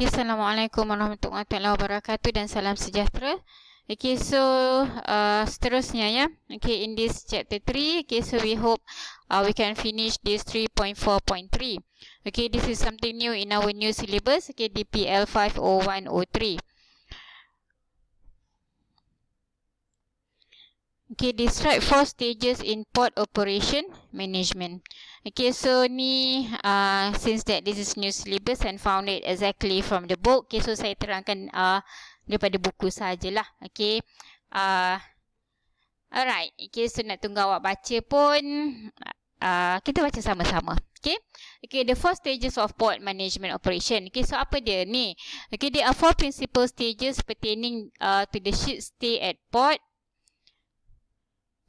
Okay, Assalamualaikum warahmatullahi wabarakatuh dan salam sejahtera. Okay, so seterusnya ya. Okay, in this chapter 3, okay, so we hope we can finish this 3.4.3. Okay, this is something new in our new syllabus. Okay, DPL 50103. Okay, describe 4 stages in port operation management. Okay, so ni since that this is new syllabus and found it exactly from the book. Okay, so saya terangkan daripada buku sajalah. Okay, alright. Okay, so nak tunggu awak baca pun kita baca sama-sama. Okay, okay, the 4 stages of port management operation. Okay, so apa dia ni? Okay, there are 4 principal stages pertaining to the ship stay at port.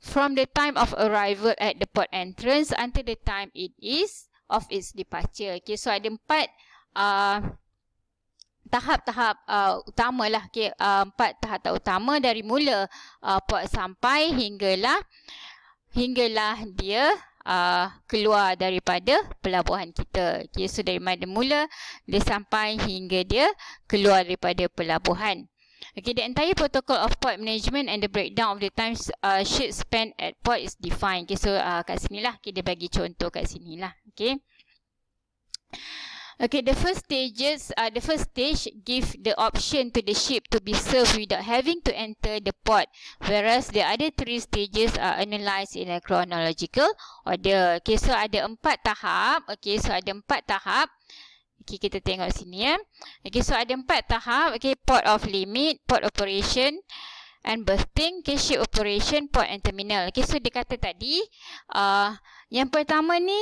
From the time of arrival at the port entrance until the time it is of its departure. Okay, so ada 4 tahap-tahap utama lah. Okay, 4 tahap utama dari mula port sampai hinggalah dia keluar daripada pelabuhan kita. Okay, so dari mana mula dia sampai hingga dia keluar daripada pelabuhan. Okay, the entire protocol of port management and the breakdown of the time ships spent at port is defined. Okay, so kat sini lah. Okay, dia bagi contoh kat sini lah. Okay. Okay, the first stage give the option to the ship to be served without having to enter the port, whereas the other 3 stages are analysed in a chronological order. Okay, so ada 4 tahap. Okay, so ada 4 tahap. Okay, kita tengok sini ya. Okay, so ada 4 tahap. Okay, port of limit, port operation and berthing, okay, ship operation, port and terminal. Okay, so dia kata tadi, yang pertama ni,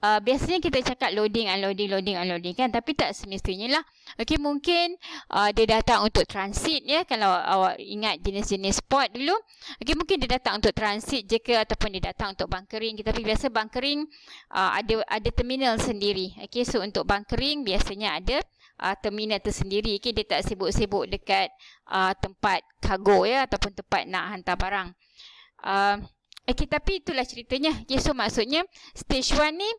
biasanya kita cakap loading, unloading kan. Tapi tak semestinya lah. Okay, mungkin dia datang untuk transit ya. Kalau awak ingat jenis-jenis port dulu. Okay, mungkin dia datang untuk transit je ke, ataupun dia datang untuk bunkering. Tapi biasa bunkering ada terminal sendiri. Okay, so untuk bunkering biasanya ada terminal tersendiri. Okay, dia tak sibuk-sibuk dekat tempat kargo ya, ataupun tempat nak hantar barang. Okay, tapi itulah ceritanya. Okay, so maksudnya stage 1 ni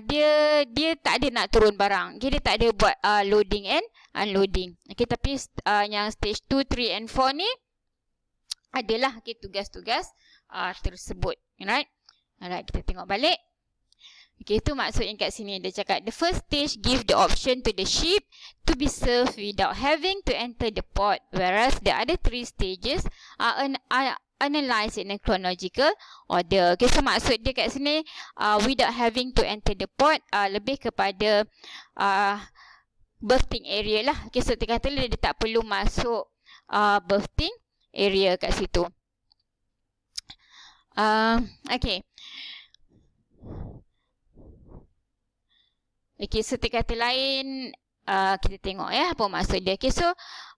dia tak ada nak turun barang. Okay, dia tak ada buat loading and unloading. Okay, tapi yang stage 2, 3 and 4 ni adalah okay, tugas-tugas tersebut. Alright, kita tengok balik. Okay, itu maksudnya kat sini dia cakap the first stage give the option to the ship to be served without having to enter the port, whereas the other 3 stages are analyze in a chronological order. Okay, so maksud dia kat sini without having to enter the port lebih kepada berthing area lah. Okay, so dia kata dia tak perlu masuk berthing area kat situ. Okay. Okay, so dia kata lain, kita tengok ya apa maksud dia. Okay, so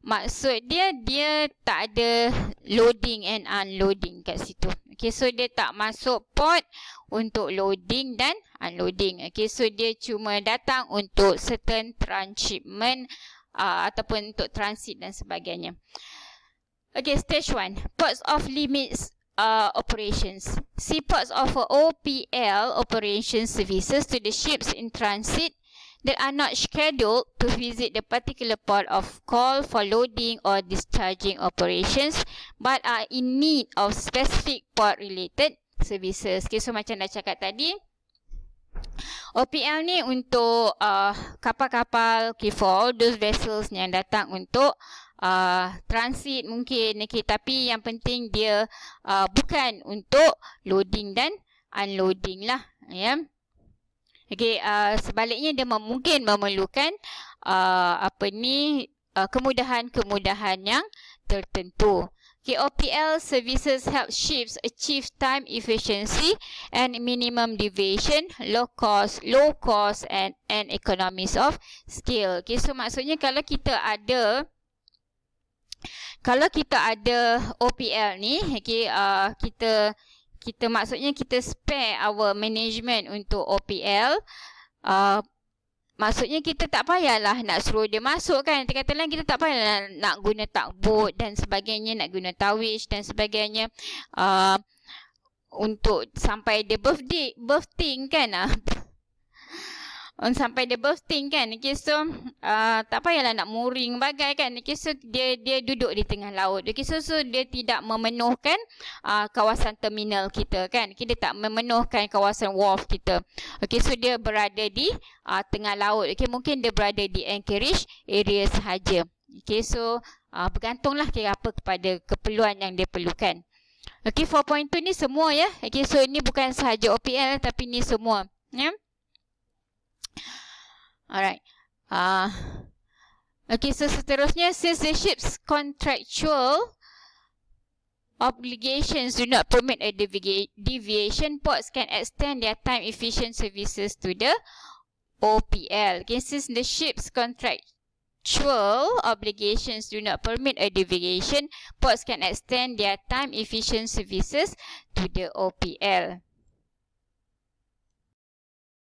maksud dia tak ada loading and unloading kat situ. Okay, so dia tak masuk port untuk loading dan unloading. Okay, so dia cuma datang untuk certain transshipment ataupun untuk transit dan sebagainya. Okay, stage 1, ports of limits operations. Ports offer OPL operation services to the ships in transit that are not scheduled to visit the particular port of call for loading or discharging operations, but are in need of specific port-related services. Okay, so macam dah cakap tadi, OPL ni untuk kapal-kapal, okay, for all those vessels yang datang untuk transit mungkin, okay, tapi yang penting dia bukan untuk loading dan unloading lah, ya. Okay, sebaliknya dia mungkin memerlukan kemudahan-kemudahan yang tertentu. Okay, OPL services help ships achieve time efficiency and minimum deviation, low cost and economies of scale. Okay, so maksudnya kalau kita ada OPL ni, okay, kita maksudnya kita spare our management untuk OPL. Maksudnya kita tak payahlah nak suruh dia masuk kan. Kata lain, kita tak payahlah nak guna tugboat dan sebagainya, nak guna towage dan sebagainya untuk sampai dia berthing kan. sampai dia bursting kan. Okay, so tak payahlah nak mooring bagai kan. Okay, so dia duduk di tengah laut. Okay, so dia tidak memenuhkan kawasan terminal kita kan. Okay, dia tak memenuhkan kawasan wharf kita. Okay, so dia berada di tengah laut. Okay, mungkin dia berada di anchorage area sahaja. Okay, so bergantunglah kira apa kepada keperluan yang dia perlukan. Okay, 4.2 ni semua ya. Okay, so ini bukan sahaja OPL tapi ni semua. Ya. Alright. Okay, so seterusnya, since the ship's contractual obligations do not permit a deviation, ports can extend their time-efficient services to the OPL. Okay, since the ship's contractual obligations do not permit a deviation, ports can extend their time-efficient services to the OPL.